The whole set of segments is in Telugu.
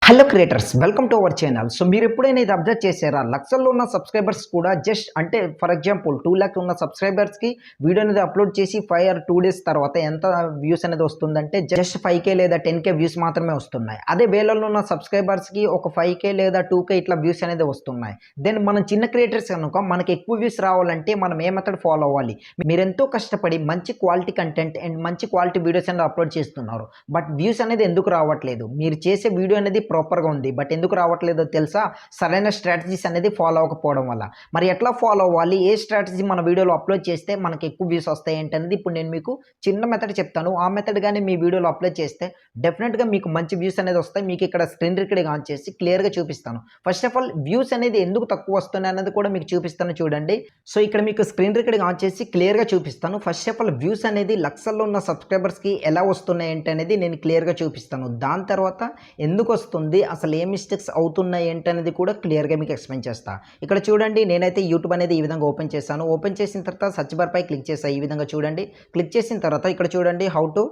Hello creators, welcome to our channel. So మీరు ఎప్పుడైనా ఇది అబ్జర్వ్ చేశారా? లక్షల్లో ఉన్న సబ్స్క్రైబర్స్ కూడా జస్ట్ అంటే ఫర్ ఎగ్జాంపుల్ 2 లాక్ ఉన్న సబ్స్క్రైబర్స్కి వీడియో అనేది అప్లోడ్ చేసి 5 ఆర్ 2 డేస్ తర్వాత ఎంత వ్యూస్ అనేది వస్తుందంటే జస్ట్ 5K లేదా 10K వ్యూస్ మాత్రమే వస్తున్నాయి. అదే వేలల్లో ఉన్న సబ్స్క్రైబర్స్కి ఒక 5K లేదా 2K ఇట్లా వ్యూస్ అనేది వస్తున్నాయి. దెన్ మనం చిన్న క్రియేటర్స్ కనుక మనకి ఎక్కువ వ్యూస్ రావాలంటే మనం ఏ మెథడ్ ఫాలో అవ్వాలి? మీరు ఎంతో కష్టపడి మంచి క్వాలిటీ కంటెంట్ అండ్ మంచి క్వాలిటీ వీడియోస్ అనేది అప్లోడ్ చేస్తున్నారు. బట్ వ్యూస్ అనేది ఎందుకు రావట్లేదు? మీరు చేసే వీడియో అనేది ప్రాపర్గా ఉంది, బట్ ఎందుకు రావట్లేదో తెలుసా? సరైన స్ట్రాటజీస్ అనేది ఫాలో అవ్వకపోవడం వల్ల. మరి ఎట్లా ఫాలో అవ్వాలి? ఏ స్ట్రాటజీ మన వీడియోలో అప్లోడ్ చేస్తే మనకి ఎక్కువ వ్యూస్ వస్తాయి ఏంటనేది ఇప్పుడు నేను మీకు చిన్న మెథడ్ చెప్తాను. ఆ మెథడ్ కానీ మీ వీడియోలో అప్లోడ్ చేస్తే డెఫినెట్గా మీకు మంచి వ్యూస్ అనేది వస్తాయి. మీకు ఇక్కడ స్క్రీన్ రికార్డింగ్ ఆన్ చేసి క్లియర్గా చూపిస్తాను. ఫస్ట్ ఆఫ్ ఆల్ వ్యూస్ అనేది ఎందుకు తక్కువ వస్తున్నాయి అనేది కూడా మీకు చూపిస్తాను చూడండి. సో ఇక్కడ మీకు స్క్రీన్ రికార్డింగ్ ఆన్ చేసి క్లియర్గా చూపిస్తాను. ఫస్ట్ ఆఫ్ ఆల్ వ్యూస్ అనేది లక్షల్లో ఉన్న సబ్స్క్రైబర్స్కి ఎలా వస్తున్నాయి ఏంటనేది నేను క్లియర్గా చూపిస్తాను. దాని తర్వాత ఎందుకు వస్తుంది, అసలు ఏ మిస్టేక్స్ అవుతున్నాయి ఏంటనేది కూడా క్లియర్గా మీకు ఎక్స్ప్లెయిన్ చేస్తా. ఇక్కడ చూడండి, నేనైతే యూట్యూబ్ అనేది ఈ విధంగా ఓపెన్ చేశాను. ఓపెన్ చేసిన తర్వాత సర్చ్ బార్ పై క్లిక్ చేశాను. ఈ విధంగా చూడండి. క్లిక్ చేసిన తర్వాత ఇక్కడ చూడండి, how to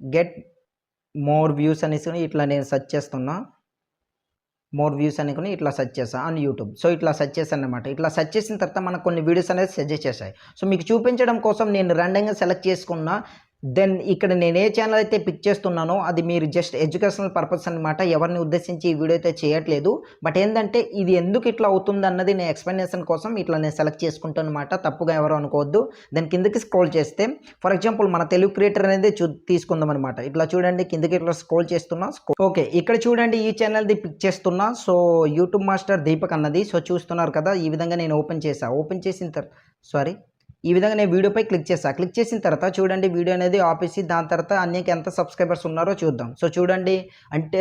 get more views అనేసి ఇట్లా నేను సెర్చ్ చేస్తున్నా. మోర్ వ్యూస్ అనుకుని ఇట్లా సెర్చ్ చేసా ఆన్ యూట్యూబ్. సో ఇట్లా సెర్చ్ చేశాను అనమాట. ఇట్లా సెర్చ్ చేసిన తర్వాత మనకు కొన్ని వీడియోస్ అనేది సజెస్ట్ చేశాయి. సో మీకు చూపించడం కోసం నేను ర్యాండమ్గా సెలెక్ట్ చేసుకున్న. దెన్ ఇక్కడ నేను ఏ ఛానల్ అయితే పిక్ చేస్తున్నానో అది మీరు జస్ట్ ఎడ్యుకేషనల్ పర్పస్ అనమాట. ఎవరిని ఉద్దేశించి ఈ వీడియో అయితే చేయట్లేదు. బట్ ఏంటంటే ఇది ఎందుకు ఇట్లా అవుతుంది అన్నది నేను ఎక్స్ప్లెనేషన్ కోసం ఇట్లా నేను సెలెక్ట్ చేసుకుంటాను అనమాట. తప్పుగా ఎవరు అనుకోవద్దు. దాని కిందకి స్క్రోల్ చేస్తే ఫర్ ఎగ్జాంపుల్ మన తెలుగు క్రియేటర్ అనేది తీసుకుందాం అనమాట. ఇట్లా చూడండి, కిందకి ఇట్లా స్క్రోల్ చేస్తున్నా. ఓకే, ఇక్కడ చూడండి, ఈ ఛానల్ది పిక్ చేస్తున్నా. సో యూట్యూబ్ మాస్టర్ దీపక్ అన్నది. సో చూస్తున్నారు కదా, ఈ విధంగా నేను ఓపెన్ చేసా. ఓపెన్ చేసిన తర్వాత ఈ విధంగా నేను వీడియోపై క్లిక్ చేసా. క్లిక్ చేసిన తర్వాత చూడండి, వీడియో అనేది ఆపేసి దాని తర్వాత అన్నికి ఎంత సబ్స్క్రైబర్స్ ఉన్నారో చూద్దాం. సో చూడండి, అంటే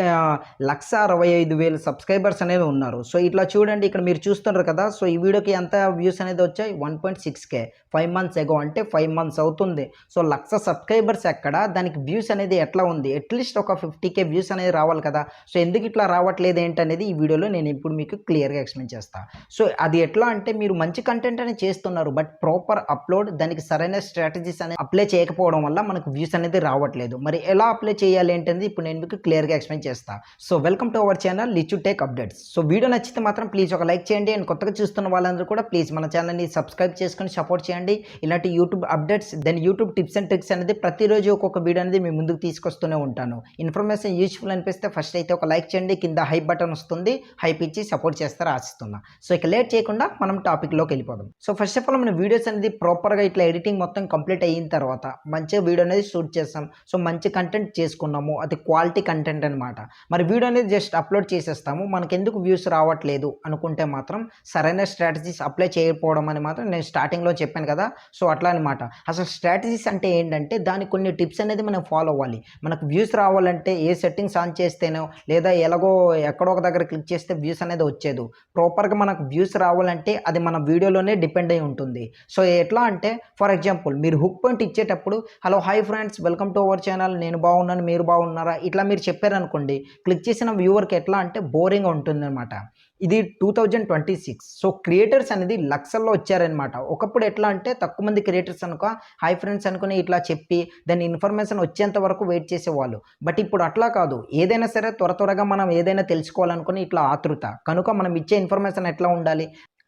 1,65,000 సబ్స్క్రైబర్స్ అనేది ఉన్నారు. సో ఇట్లా చూడండి, ఇక్కడ మీరు చూస్తున్నారు కదా. సో ఈ వీడియోకి ఎంత వ్యూస్ అనేది వచ్చాయి? 1.6K 5 months ఎగో, అంటే 5 months అవుతుంది. సో 1,00,000 సబ్స్క్రైబర్స్ ఎక్కడ, దానికి వ్యూస్ అనేది ఎట్లా ఉంది? అట్లీస్ట్ ఒక 50K వ్యూస్ అనేది రావాలి కదా. సో ఎందుకు ఇట్లా రావట్లేదు ఏంటనేది ఈ వీడియోలో నేను ఇప్పుడు మీకు క్లియర్గా ఎక్స్ప్లెయిన్ చేస్తాను. సో అది ఎట్లా అంటే మీరు మంచి కంటెంట్ అనేది చేస్తున్నారు, బట్ ప్రాపర్ అప్లోడ్ దానికి సరైన స్ట్రాటజీస్ అనేది అప్లై చేయకపోవడం వల్ల మనకు వ్యూస్ అనేది రావట్లేదు. మరి ఎలా అప్లై చేయాలి ఏంటనేది ఇప్పుడు నేను మీకు క్లియర్గా ఎక్స్ప్లెయిన్ చేస్తాను. So welcome to our channel Lichu tech updates. So video నచ్చితే మాత్రం ప్లీజ్ ఒక లైక్ చేయండి. అండ్ కొత్తగా చూస్తున్న వాళ్ళందరూ కూడా ప్లీజ్ మన ఛానల్ని సబ్స్క్రైబ్ చేసుకొని సపోర్ట్ చేయండి. ఇలాంటి YouTube updates, then YouTube tips and tricks అనేది ప్రతిరోజు ఒక్కొక్క వీడియో అనేది మీ ముందుకు తీసుకొస్తూనే ఉంటాను. ఇన్ఫర్మేషన్ యూస్ఫుల్ అనిపిస్తే ఫస్ట్ అయితే ఒక లైక్ చేయండి. కింద హైప్ బటన్ వస్తుంది, హైప్ ఇచ్చి సపోర్ట్ చేస్తారో ఆశిస్తున్నా. సో ఇక లేట్ చేయకుండా మనం టాపిక్లోకి వెళ్ళిపోదాం. సో ఫస్ట్ ఆఫ్ ఆల్ మన వీడియోస్ అనేది ప్రాపర్గా ఇట్లా ఎడిటింగ్ మొత్తం కంప్లీట్ అయిన తర్వాత మంచిగా వీడియో అనేది షూట్ చేస్తాం. సో మంచి కంటెంట్ చేసుకున్నాము, అది క్వాలిటీ కంటెంట్ అనమాట. మరి వీడియో అనేది జస్ట్ అప్లోడ్ చేసేస్తాము. మనకి ఎందుకు వ్యూస్ రావట్లేదు అనుకుంటే మాత్రం సరైన స్ట్రాటజీస్ అప్లై చేయకపోవడం అని మాత్రం నేను స్టార్టింగ్లో చెప్పాను కదా. సో అట్లా అనమాట. అసలు స్ట్రాటజీస్ అంటే ఏంటంటే దానికి కొన్ని టిప్స్ అనేది మనం ఫాలో అవ్వాలి. మనకు వ్యూస్ రావాలంటే ఏ సెట్టింగ్స్ ఆన్ చేస్తేనో లేదా ఎలాగో ఎక్కడో ఒక దగ్గర క్లిక్ చేస్తే వ్యూస్ అనేది వచ్చేది. ప్రాపర్గా మనకు వ్యూస్ రావాలంటే అది మన వీడియోలోనే డిపెండ్ అయి ఉంటుంది. సో ఎట్లా అంటే ఫర్ ఎగ్జాంపుల్ మీరు హుక్ పాయింట్ ఇచ్చేటప్పుడు hello hi friends, welcome to our channel, నేను బాగున్నాను, మీరు బాగున్నారా, ఇట్లా మీరు చెప్పారనుకోండి, క్లిక్ చేసిన వ్యూవర్కి ఎట్లా అంటే బోరింగ్గా ఉంటుంది అనమాట. ఇది 2026. సో క్రియేటర్స్ అనేది లక్షల్లో వచ్చారనమాట. ఒకప్పుడు ఎట్లా అంటే తక్కువ మంది క్రియేటర్స్ అనుకో హాయ్ ఫ్రెండ్స్ అనుకుని ఇట్లా చెప్పి దాని ఇన్ఫర్మేషన్ వచ్చేంత వరకు వెయిట్ చేసేవాళ్ళు. బట్ ఇప్పుడు అట్లా కాదు. ఏదైనా సరే త్వరగా మనం ఏదైనా తెలుసుకోవాలనుకుని ఇట్లా ఆతృత కనుక మనం ఇచ్చే ఇన్ఫర్మేషన్ ఎట్లా ఉండాలి,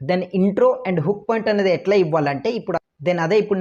then intro and hook point అనేది ఎట్లా ఇవ్వాలంటే ఇప్పుడు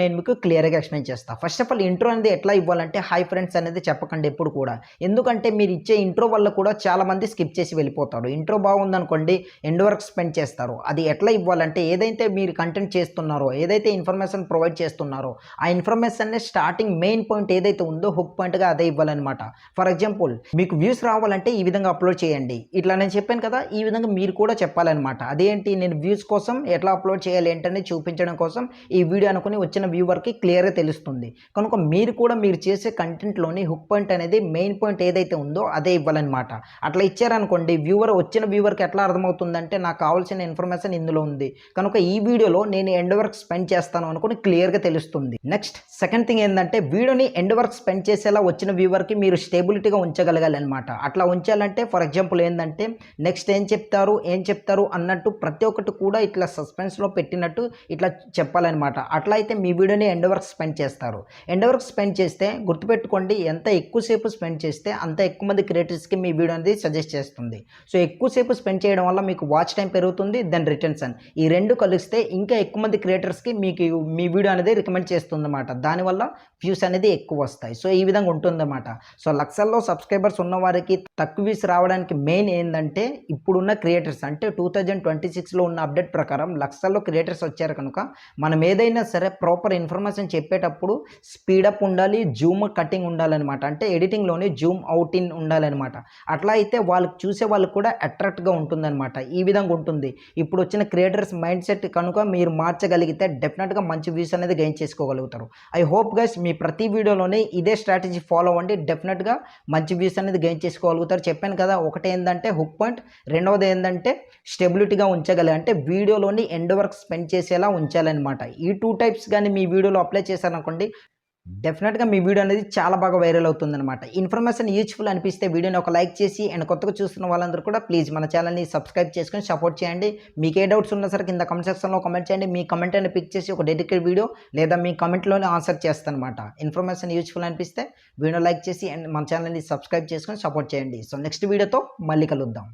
నేను మీకు క్లియర్గా ఎక్స్ప్లెయిన్ చేస్తాను. ఫస్ట్ ఆఫ్ ఆల్ ఇంట్రో అనేది ఎట్లా ఇవ్వాలంటే హాయ్ ఫ్రెండ్స్ అనేది చెప్పకండి ఎప్పుడు కూడా. ఎందుకంటే మీరు ఇచ్చే ఇంట్రో వల్ల కూడా చాలామంది స్కిప్ చేసి వెళ్ళిపోతారు. ఇంట్రో బాగుందనుకోండి, ఎండ్ వరకు స్పెండ్ చేస్తారు. అది ఎట్లా ఇవ్వాలంటే ఏదైతే మీరు కంటెంట్ చేస్తున్నారో, ఏదైతే ఇన్ఫర్మేషన్ ప్రొవైడ్ చేస్తున్నారో ఆ ఇన్ఫర్మేషన్ని స్టార్టింగ్ మెయిన్ పాయింట్ ఏదైతే ఉందో హుక్ పాయింట్గా అదే ఇవ్వాలన్నమాట. ఫర్ ఎగ్జాంపుల్ మీకు వ్యూస్ రావాలంటే ఈ విధంగా అప్లోడ్ చేయండి. ఇట్లా నేను చెప్పాను కదా, ఈ విధంగా మీరు కూడా చెప్పాలన్నమాట. అదేంటి, నేను వ్యూస్ కోసం ఎట్లా అప్లోడ్ చేయాలి ఏంటని చూపించడం కోసం ఈ వీడియో అనుకుని వచ్చిన వ్యూవర్కి క్లియర్గా తెలుస్తుంది. కనుక మీరు కూడా మీరు చేసే కంటెంట్లోని హుక్ పాయింట్ అనేది మెయిన్ పాయింట్ ఏదైతే ఉందో అదే ఇవ్వాలన్నమాట. అట్లా ఇచ్చారనుకోండి, వచ్చిన వ్యూవర్కి ఎట్లా అర్థమవుతుందంటే నాకు కావాల్సిన ఇన్ఫర్మేషన్ ఇందులో ఉంది కనుక ఈ వీడియోలో నేను ఎండ్ వరకు స్పెండ్ చేస్తాను అనుకుని క్లియర్గా తెలుస్తుంది. నెక్స్ట్ సెకండ్ థింగ్ ఏంటంటే వీడియోని ఎండ్ వరకు స్పెండ్ చేసేలా వచ్చిన వ్యూవర్కి మీరు స్టేబిలిటీగా ఉంచగలగాలి అనమాట. అట్లా ఉంచాలంటే ఫర్ ఎగ్జాంపుల్ ఏంటంటే నెక్స్ట్ ఏం చెప్తారు అన్నట్టు ప్రతి ఒక్కటి కూడా ఇట్లా సస్పెన్స్లో పెట్టినట్టు ఇట్లా చెప్పాలన్నమాట. అట్లా అయితే మీ వీడియోని ఎండ్ వరకు స్పెండ్ చేస్తారు. ఎండ్ వరకు స్పెండ్ చేస్తే గుర్తుపెట్టుకోండి, ఎంత ఎక్కువసేపు స్పెండ్ చేస్తే అంత ఎక్కువ మంది క్రియేటర్స్కి మీ వీడియో అనేది సజెస్ట్ చేస్తుంది. సో ఎక్కువసేపు స్పెండ్ చేయడం వల్ల మీకు వాచ్ టైం పెరుగుతుంది, దెన్ రిటెన్షన్. ఈ రెండు కలిస్తే ఇంకా ఎక్కువ మంది క్రియేటర్స్కి మీకు మీ వీడియో అనేది రికమెండ్ చేస్తుందన్నమాట. దానివల్ల వ్యూస్ అనేది ఎక్కువ వస్తాయి. సో ఈ విధంగా ఉంటుందన్నమాట. సో లక్షల్లో సబ్స్క్రైబర్స్ ఉన్న వారికి తక్కువ వ్యూస్ రావడానికి మెయిన్ ఏంటంటే ఇప్పుడున్న క్రియేటర్స్ అంటే 2026లో ఉన్న అప్డేట్ ప్రకారం లక్షల్లో క్రియేటర్స్ వచ్చారు కనుక మనం ఏదైనా సరే ప్రాపర్ ఇన్ఫర్మేషన్ చెప్పేటప్పుడు స్పీడప్ ఉండాలి, జూమ్ కటింగ్ ఉండాలన్నమాట. అంటే ఎడిటింగ్లోనే జూమ్ అవుట్ ఇన్ ఉండాలన్నమాట. అట్లా అయితే వాళ్ళకి చూసే వాళ్ళకి కూడా అట్రాక్ట్గా ఉంటుందన్నమాట. ఈ విధంగా ఉంటుంది. ఇప్పుడు వచ్చిన క్రియేటర్స్ మైండ్ సెట్ కనుక మీరు మార్చగలిగితే డెఫినెట్గా మంచి వ్యూస్ అనేది గెయిన్ చేసుకోగలుగుతారు. ఐ హోప్ గైస్ మీ ప్రతి వీడియోలోనే ఇదే స్ట్రాటజీ ఫాలో అవ్వండి, డెఫినెట్గా మంచి వ్యూస్ అనేది గెయిన్ చేసుకోగలుగుతారు. చెప్పాను కదా, ఒకటి ఏంటంటే హుక్ పాయింట్, రెండవది ఏంటంటే స్టెబిలిటీగా ఉంచగలరు, అంటే వీడియోలోని ఎండ్ వర్క్ స్పెండ్ చేసేలా ఉంచాలన్నమాట. ఈ 2 టైప్స్ కానీ మీ వీడియోలో అప్లై చేశారనుకోండి, డెఫినెట్గా మీ వీడియో అనేది చాలా బాగా వైరల్ అవుతుందన్నమాట. ఇన్ఫర్మేషన్ యూజ్ఫుల్ అనిపిస్తే వీడియోని ఒక లైక్ చేసి అండ్ కొత్తగా చూస్తున్న వాళ్ళందరూ కూడా ప్లీజ్ మన ఛానల్ని సబ్స్క్రైబ్ చేసుకొని సపోర్ట్ చేయండి. మీకు ఏ డౌట్స్ ఉన్నా సరే కింద కమెంట్ సెక్షన్లో కామెంట్ చేయండి. మీ కమెంట్ అని పిక్ చేసి ఒక డెడికేటెడ్ వీడియో లేదా మీ కమెంట్లోనే ఆన్సర్ చేస్తానమాట. ఇన్ఫర్మేషన్ యూజ్ఫుల్ అనిపిస్తే వీడియో లైక్ చేసి అండ్ మన ఛానల్ని సబ్స్క్రైబ్ చేసుకొని సపోర్ట్ చేయండి. సో నెక్స్ట్ వీడియోతో మళ్ళీ కలుద్దాం.